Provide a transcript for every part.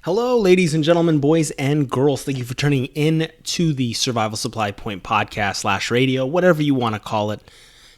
Hello, ladies and gentlemen, boys and girls. Thank you for tuning in to the Survival Supply Point podcast / radio, whatever you want to call it.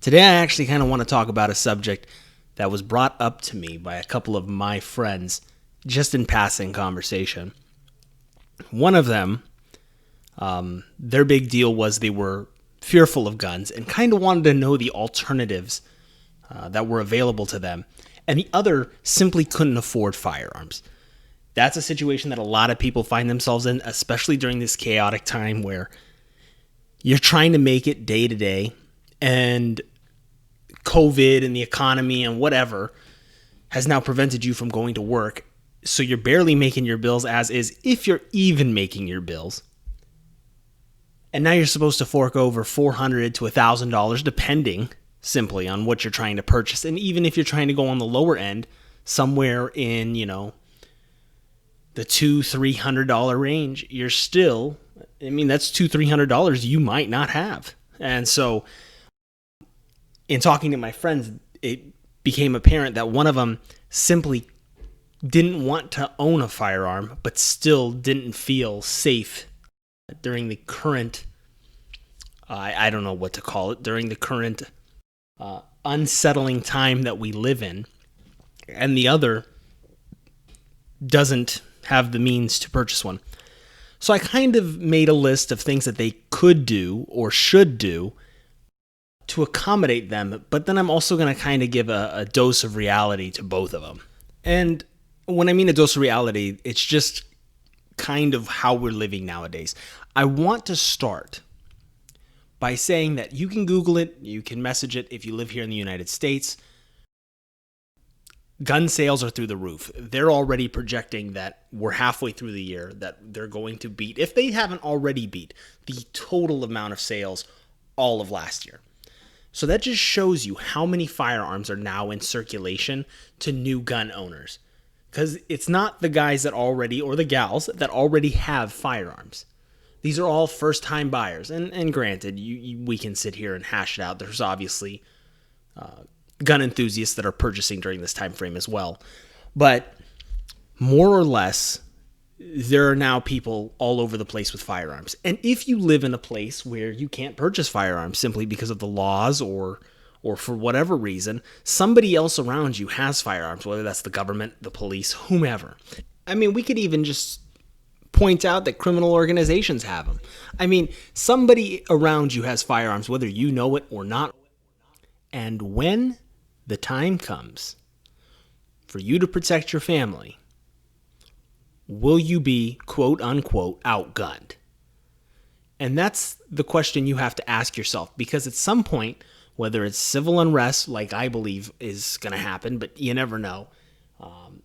Today, I actually kind of want to talk about a subject that was brought up to me by a couple of my friends just in passing conversation. One of them, their big deal was they were fearful of guns and kind of wanted to know the alternatives that were available to them. And the other simply couldn't afford firearms. That's a situation that a lot of people find themselves in, especially during this chaotic time where you're trying to make it day to day, and COVID and the economy and whatever has now prevented you from going to work. So you're barely making your bills as is, if you're even making your bills. And now you're supposed to fork over $400 to $1,000, depending simply on what you're trying to purchase. And even if you're trying to go on the lower end, somewhere in, the $200-$300 range, you're still, that's $200-$300 you might not have. And so in talking to my friends, it became apparent that one of them simply didn't want to own a firearm, but still didn't feel safe during the current, I don't know what to call it, during the current unsettling time that we live in. And the other doesn't have the means to purchase one. So I kind of made a list of things that they could do or should do to accommodate them, but then I'm also going to kind of give a dose of reality to both of them. And when I mean a dose of reality, it's just kind of how we're living nowadays. I want to start by saying that you can Google it, you can message it if you live here in the United States. Gun sales are through the roof. They're already projecting that we're halfway through the year, that they're going to beat, if they haven't already beat, the total amount of sales all of last year. So that just shows you how many firearms are now in circulation to new gun owners. Because it's not the guys that already, or the gals, that already have firearms. These are all first-time buyers. And granted, we can sit here and hash it out. There's obviously gun enthusiasts that are purchasing during this time frame as well. But more or less, there are now people all over the place with firearms. And if you live in a place where you can't purchase firearms simply because of the laws or for whatever reason, somebody else around you has firearms, whether that's the government, the police, whomever. We could even just point out that criminal organizations have them. Somebody around you has firearms, whether you know it or not. And when the time comes for you to protect your family, will you be, quote unquote, outgunned? And that's the question you have to ask yourself, because at some point, whether it's civil unrest, like I believe is going to happen, but you never know.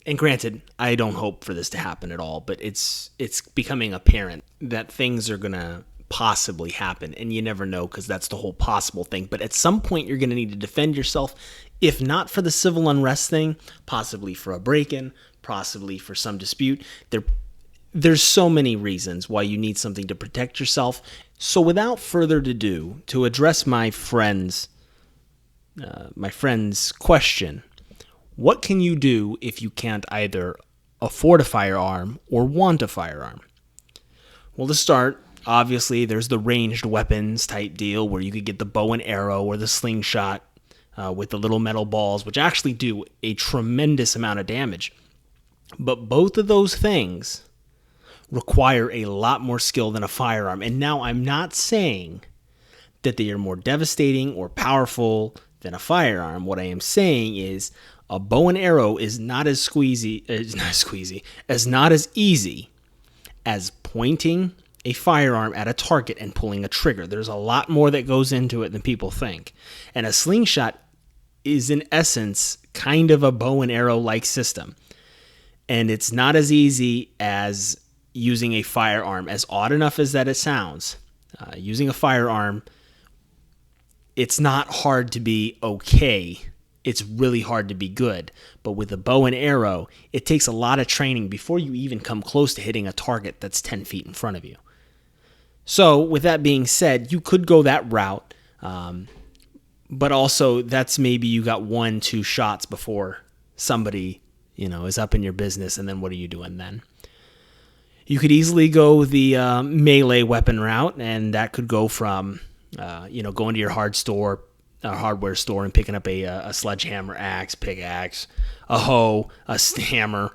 And granted, I don't hope for this to happen at all, but it's becoming apparent that things are going to possibly happen, and you never know, because that's the whole possible thing. But at some point, you're going to need to defend yourself, if not for the civil unrest thing, possibly for a break-in, possibly for some dispute. There's so many reasons why you need something to protect yourself. So without further ado, to address my friend's question, what can you do if you can't either afford a firearm or want a firearm? Well, to start, obviously, there's the ranged weapons type deal where you could get the bow and arrow or the slingshot with the little metal balls, which actually do a tremendous amount of damage. But both of those things require a lot more skill than a firearm. And now I'm not saying that they are more devastating or powerful than a firearm. What I am saying is a bow and arrow is not as easy as pointing a firearm at a target and pulling a trigger. There's a lot more that goes into it than people think. And a slingshot is in essence kind of a bow and arrow like system. And it's not as easy as using a firearm. As odd enough as that it sounds, using a firearm, it's not hard to be okay. It's really hard to be good. But with a bow and arrow, it takes a lot of training before you even come close to hitting a target that's 10 feet in front of you. So with that being said, you could go that route, but also that's maybe you got 1-2 shots before somebody, is up in your business, and then what are you doing then? You could easily go the melee weapon route, and that could go from, going to your hardware store and picking up a sledgehammer, axe, pickaxe, a hoe, a hammer.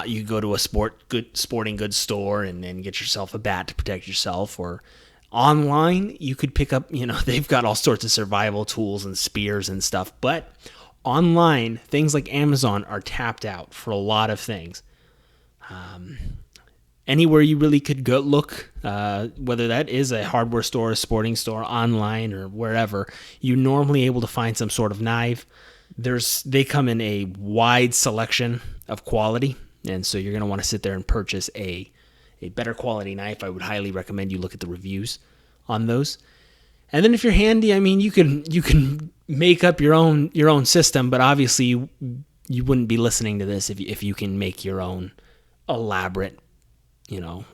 You could go to a sporting goods store and then get yourself a bat to protect yourself. Or online, you could pick up, they've got all sorts of survival tools and spears and stuff. But online, things like Amazon are tapped out for a lot of things. Anywhere you really could go look, whether that is a hardware store, a sporting store, online, or wherever, you're normally able to find some sort of knife. They come in a wide selection of quality, and so you're going to want to sit there and purchase a better quality knife. I would highly recommend you look at the reviews on those. And then if you're handy, I mean, you can make up your own system, but obviously you wouldn't be listening to this if you can make your own elaborate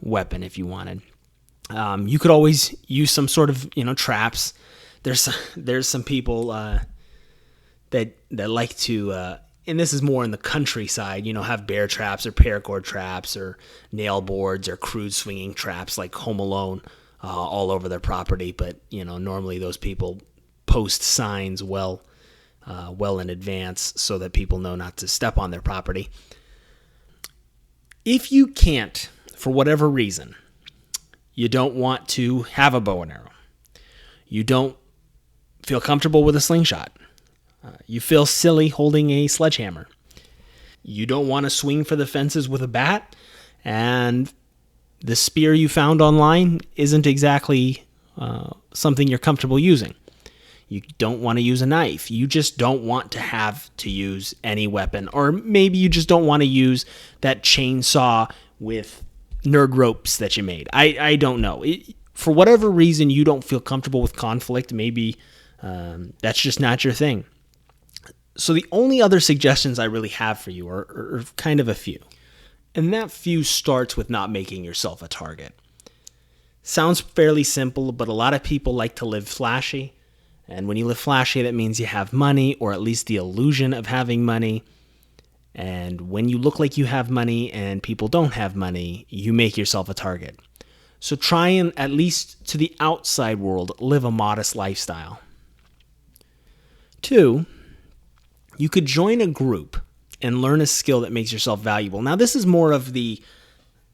weapon if you wanted. You could always use some sort of traps. There's some people that like to, and this is more in the countryside, have bear traps or paracord traps or nail boards or crude swinging traps like Home Alone all over their property. But normally those people post signs well in advance so that people know not to step on their property. If you can't, for whatever reason, you don't want to have a bow and arrow, you don't feel comfortable with a slingshot, you feel silly holding a sledgehammer, you don't want to swing for the fences with a bat, and the spear you found online isn't exactly something you're comfortable using. You don't want to use a knife. You just don't want to have to use any weapon. Or maybe you just don't want to use that chainsaw with nerd ropes that you made. I don't know. For whatever reason, you don't feel comfortable with conflict. Maybe that's just not your thing. So the only other suggestions I really have for you are kind of a few. And that few starts with not making yourself a target. Sounds fairly simple, but a lot of people like to live flashy. And when you live flashy, that means you have money, or at least the illusion of having money. And when you look like you have money and people don't have money, you make yourself a target. So try and, at least to the outside world, live a modest lifestyle. 2, you could join a group and learn a skill that makes yourself valuable. Now, this is more of the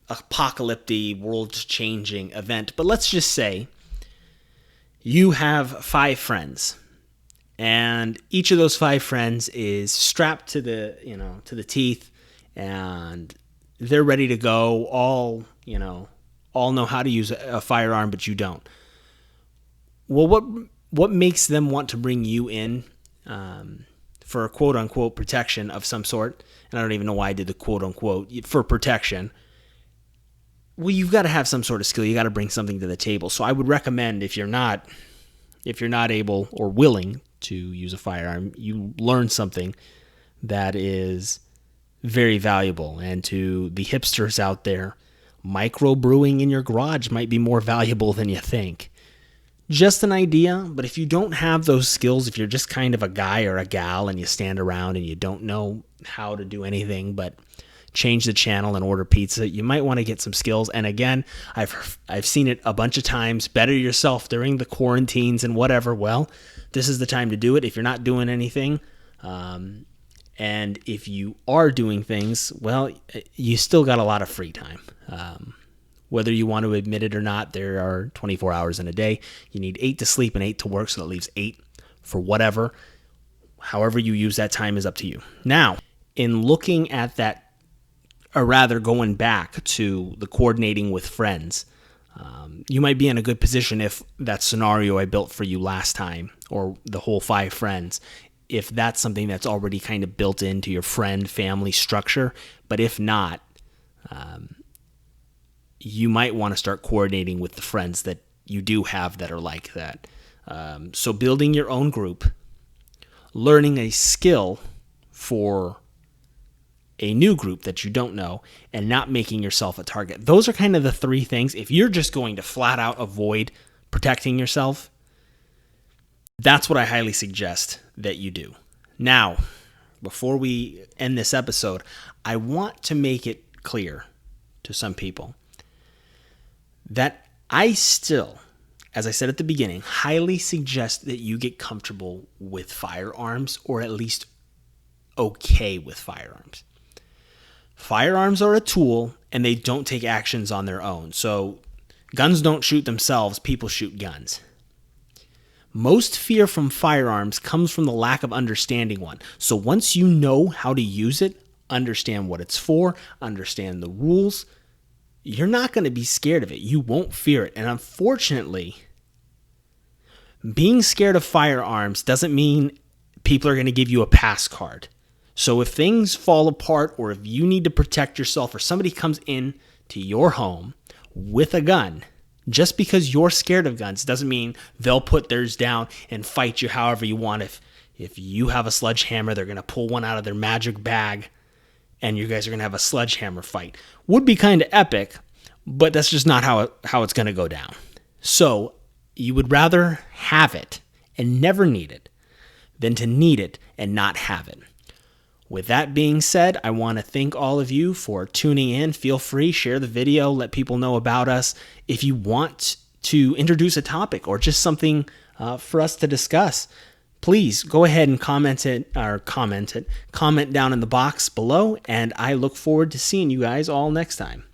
apocalyptic, world-changing event, but let's just say you have 5 friends, and each of those 5 friends is strapped to the teeth, and they're ready to go. All know how to use a firearm, but you don't. Well, what makes them want to bring you in for a quote unquote protection of some sort? And I don't even know why I did the quote unquote for protection. Well, you've got to have some sort of skill. You got to bring something to the table. So I would recommend, if you're not able or willing to use a firearm, you learn something that is very valuable. And to the hipsters out there, microbrewing in your garage might be more valuable than you think. Just an idea, but if you don't have those skills, if you're just kind of a guy or a gal and you stand around and you don't know how to do anything but change the channel and order pizza, you might want to get some skills. And again, I've seen it a bunch of times. Better yourself during the quarantines and whatever. Well, this is the time to do it if you're not doing anything. And if you are doing things, well, you still got a lot of free time. Whether you want to admit it or not, there are 24 hours in a day. You need 8 to sleep and 8 to work, so that leaves 8 for whatever. However you use that time is up to you. Now, in looking at that, or rather going back to the coordinating with friends, you might be in a good position if that scenario I built for you last time, or the whole 5 friends, if that's something that's already kind of built into your friend-family structure. But if not, you might want to start coordinating with the friends that you do have that are like that. So building your own group, learning a skill for a new group that you don't know, and not making yourself a target. Those are kind of the 3 things. If you're just going to flat out avoid protecting yourself, that's what I highly suggest that you do. Now, before we end this episode, I want to make it clear to some people that I still, as I said at the beginning, highly suggest that you get comfortable with firearms, or at least okay with firearms. Firearms are a tool and they don't take actions on their own. So guns don't shoot themselves, people shoot guns. Most fear from firearms comes from the lack of understanding one. So once you know how to use it, understand what it's for, understand the rules, you're not going to be scared of it. You won't fear it. And unfortunately, being scared of firearms doesn't mean people are going to give you a pass card. So if things fall apart, or if you need to protect yourself, or somebody comes in to your home with a gun, just because you're scared of guns doesn't mean they'll put theirs down and fight you however you want. If you have a sledgehammer, they're going to pull one out of their magic bag and you guys are going to have a sledgehammer fight. Would be kind of epic, but that's just not how it's going to go down. So you would rather have it and never need it than to need it and not have it. With that being said, I want to thank all of you for tuning in. Feel free, share the video, let people know about us. If you want to introduce a topic or just something for us to discuss, please go ahead and comment down in the box below, and I look forward to seeing you guys all next time.